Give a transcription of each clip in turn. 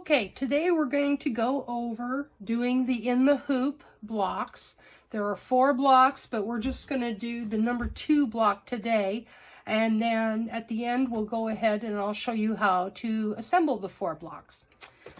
Okay, today we're going to go over doing the in the hoop blocks. There are 4 blocks, but we're just going to do the number 2 block today. And then at the end, we'll go ahead and I'll show you how to assemble the 4 blocks.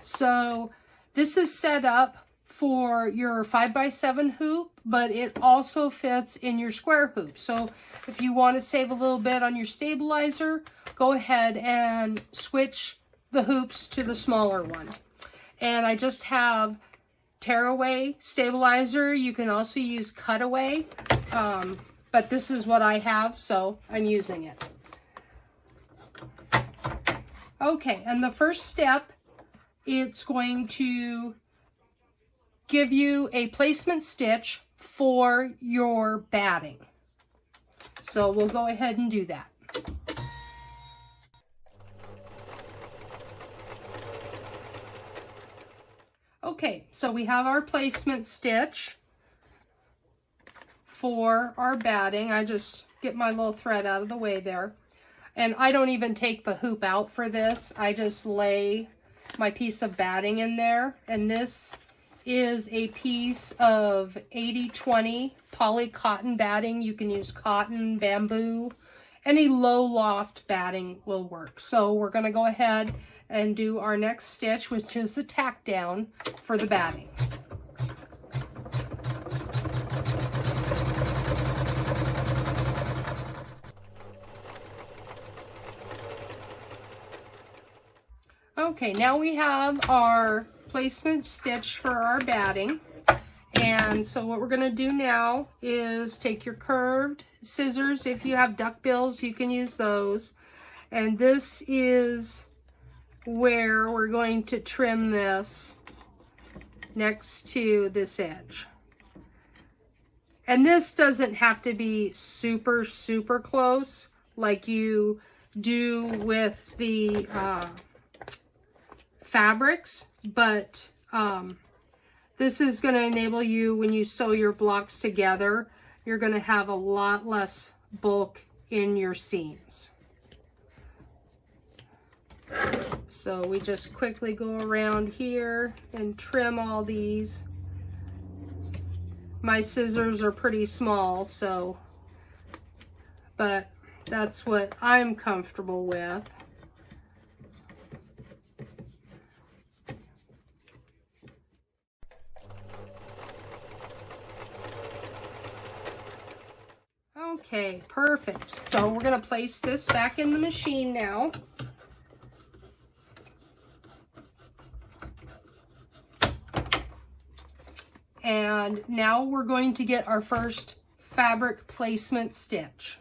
So this is set up for your 5x7 hoop, but it also fits in your square hoop. So if you want to save a little bit on your stabilizer, go ahead and switch the hoops to the smaller one. And I just have tearaway stabilizer. You can also use cutaway, but this is what I have, so I'm using it. Okay, and the first step, it's going to give you a placement stitch for your batting. So we'll go ahead and do that. Okay, so we have our placement stitch for our batting. I just get my little thread out of the way there. And I don't even take the hoop out for this. I just lay my piece of batting in there. And this is a piece of 80-20 poly cotton batting. You can use cotton, bamboo, any low loft batting will work. So we're going to go ahead and do our next stitch, which is the tack down for the batting. Okay, now we have our placement stitch for our batting. And so what we're going to do now is take your curved scissors. If you have duckbills, you can use those. And this is where we're going to trim this next to this edge. And this doesn't have to be super, super close like you do with the fabrics, but this is going to enable you, when you sew your blocks together, you're going to have a lot less bulk in your seams. So we just quickly go around here and trim all these. My scissors are pretty small, so, but that's what I'm comfortable with. Okay, perfect. So we're going to place this back in the machine now. And now we're going to get our first fabric placement stitch.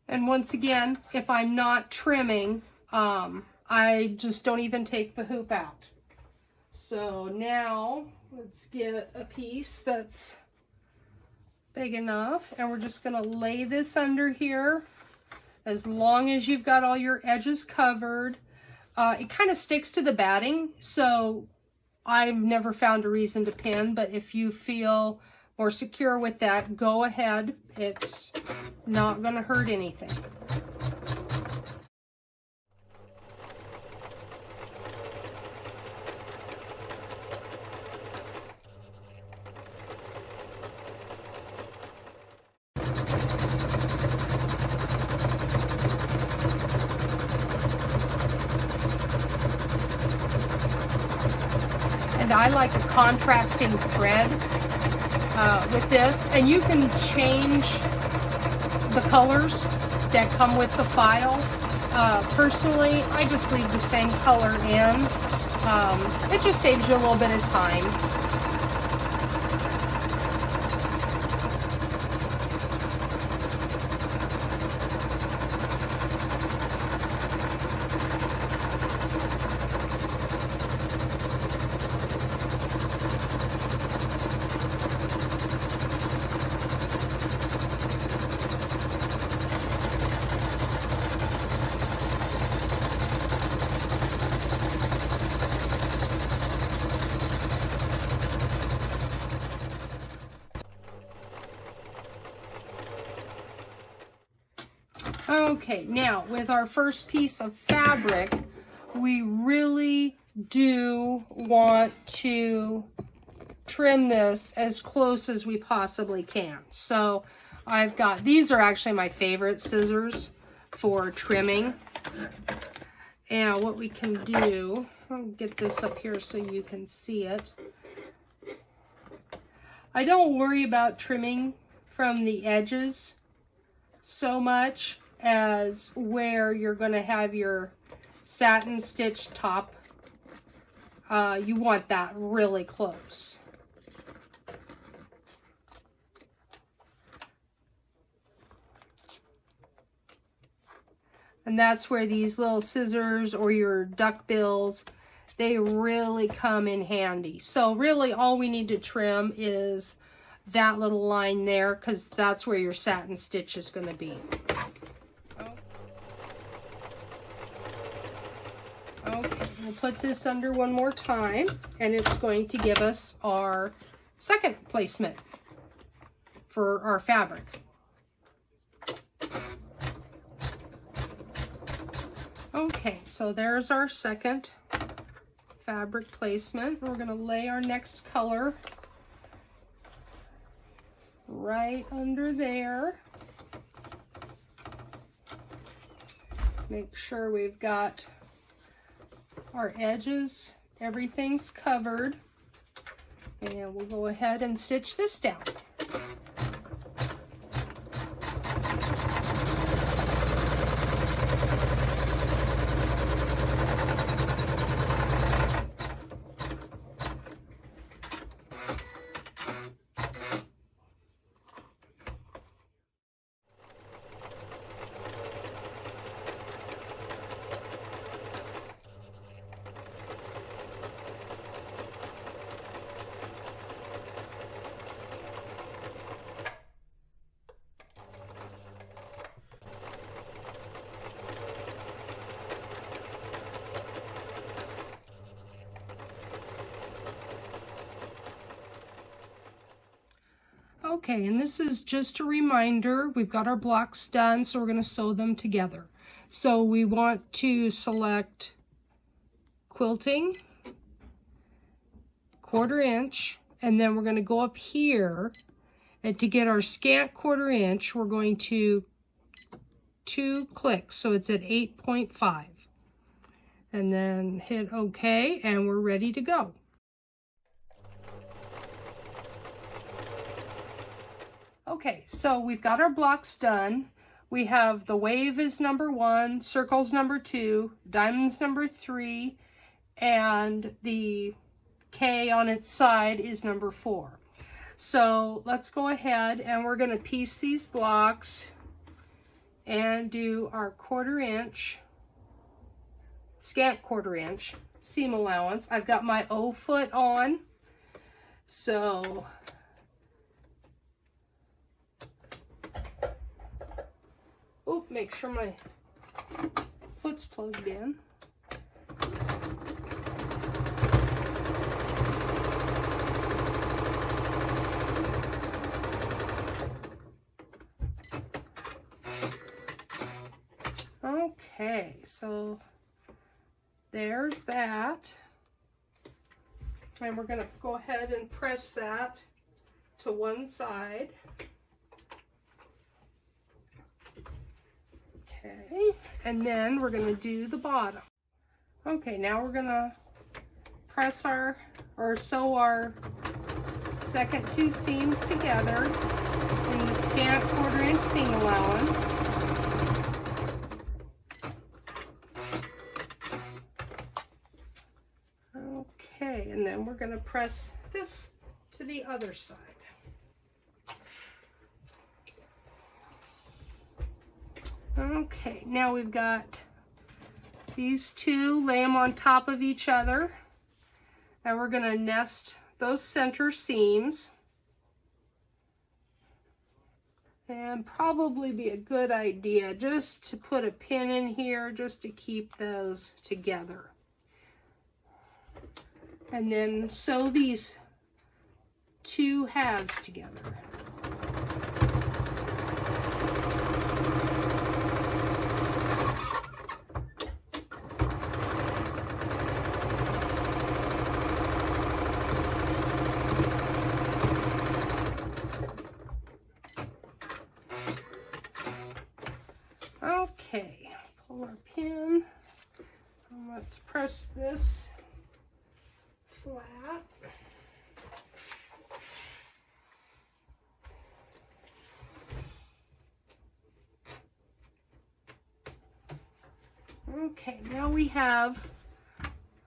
And once again, if I'm not trimming, I just don't even take the hoop out. So now let's get a piece that's big enough, and we're just going to lay this under here. As long as you've got all your edges covered, it kind of sticks to the batting, so I've never found a reason to pin, but if you feel more secure with that, go ahead. It's not going to hurt anything. And I like a contrasting thread with this, and you can change the colors that come with the file. Personally, I just leave the same color in. It just saves you a little bit of time. Okay, now with our first piece of fabric, we really do want to trim this as close as we possibly can. So I've got, these are actually my favorite scissors for trimming. And what we can do, I'll get this up here so you can see it. I don't worry about trimming from the edges so much as where you're going to have your satin stitch top. You want that really close. And that's where these little scissors or your duck bills, they really come in handy. So really all we need to trim is that little line there, because that's where your satin stitch is going to be. Okay, we'll put this under one more time, and it's going to give us our second placement for our fabric. Okay, so there's our second fabric placement. We're going to lay our next color right under there. Make sure we've got our edges, everything's covered, and we'll go ahead and stitch this down. Okay, and this is just a reminder, we've got our blocks done, so we're going to sew them together. So we want to select quilting, 1/4 inch, and then we're going to go up here, and to get our scant 1/4 inch, we're going to 2 clicks, so it's at 8.5. And then hit OK, and we're ready to go. Okay, so we've got our blocks done. We have the wave is number 1, circles number 2, diamonds number 3, and the K on its side is number 4. So let's go ahead and we're going to piece these blocks and do our 1/4 inch, scant 1/4 inch seam allowance. I've got my O foot on, so make sure my foot's plugged in. Okay, so there's that. And we're going to go ahead and press that to one side. Okay, and then we're going to do the bottom. Okay, now we're going to press our, or sew our second 2 seams together in the scant 1/4 inch seam allowance. Okay, and then we're going to press this to the other side. Okay, now we've got these 2, lay them on top of each other, and we're going to nest those center seams. And probably be a good idea just to put a pin in here just to keep those together. And then sew these 2 halves together. pull our pin. And let's press this flat. Okay, now we have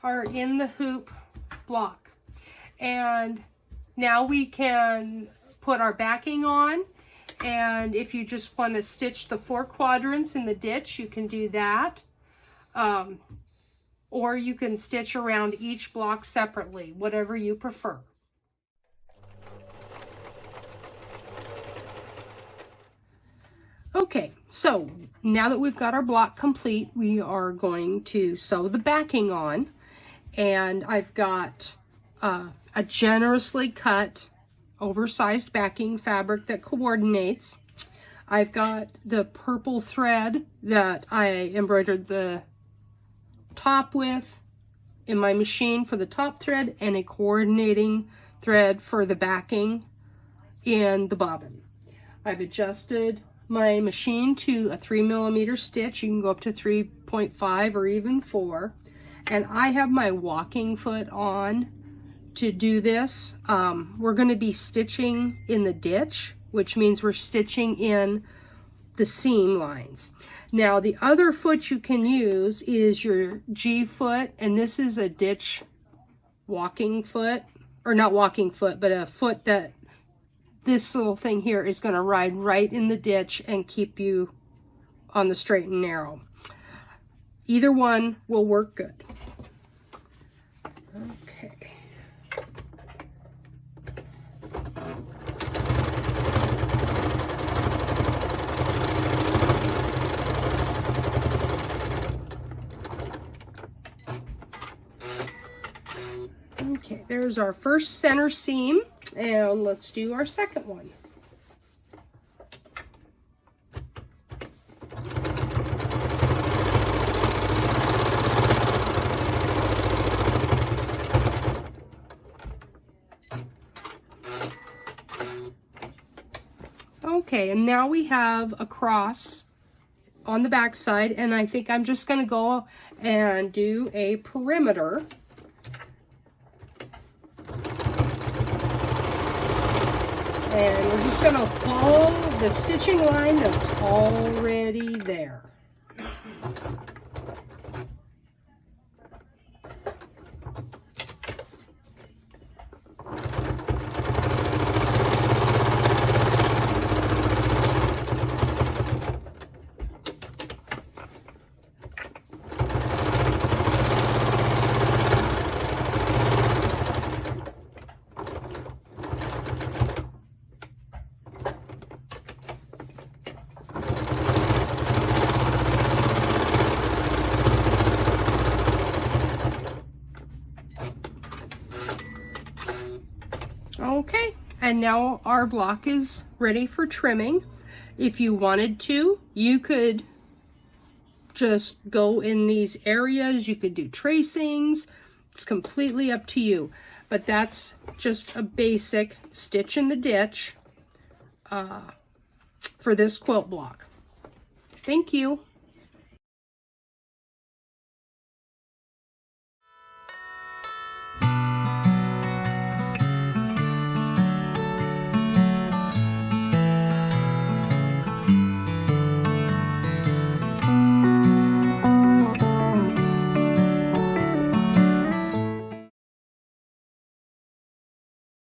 our in the hoop block, and now we can put our backing on. And if you just want to stitch the 4 quadrants in the ditch, you can do that, or you can stitch around each block separately, whatever you prefer. Okay, so now that we've got our block complete, we are going to sew the backing on. And I've got a generously cut, oversized backing fabric that coordinates. I've got the purple thread that I embroidered the top with in my machine for the top thread, and a coordinating thread for the backing in the bobbin. I've adjusted my machine to a 3mm stitch. You can go up to 3.5 or even 4. And I have my walking foot on to do this. We're going to be stitching in the ditch, which means we're stitching in the seam lines. Now the other foot you can use is your G foot, and this is a ditch walking foot, or not walking foot, but a foot that this little thing here is going to ride right in the ditch and keep you on the straight and narrow. Either one will work good. Okay. Okay, there's our first center seam, and let's do our second one. Okay, and now we have a cross on the back side, and I think I'm just going to go and do a perimeter. And we're just going to follow the stitching line that's already there. Okay, and now our block is ready for trimming. If you wanted to, you could just go in these areas. You could do tracings. It's completely up to you. But that's just a basic stitch in the ditch for this quilt block. Thank you.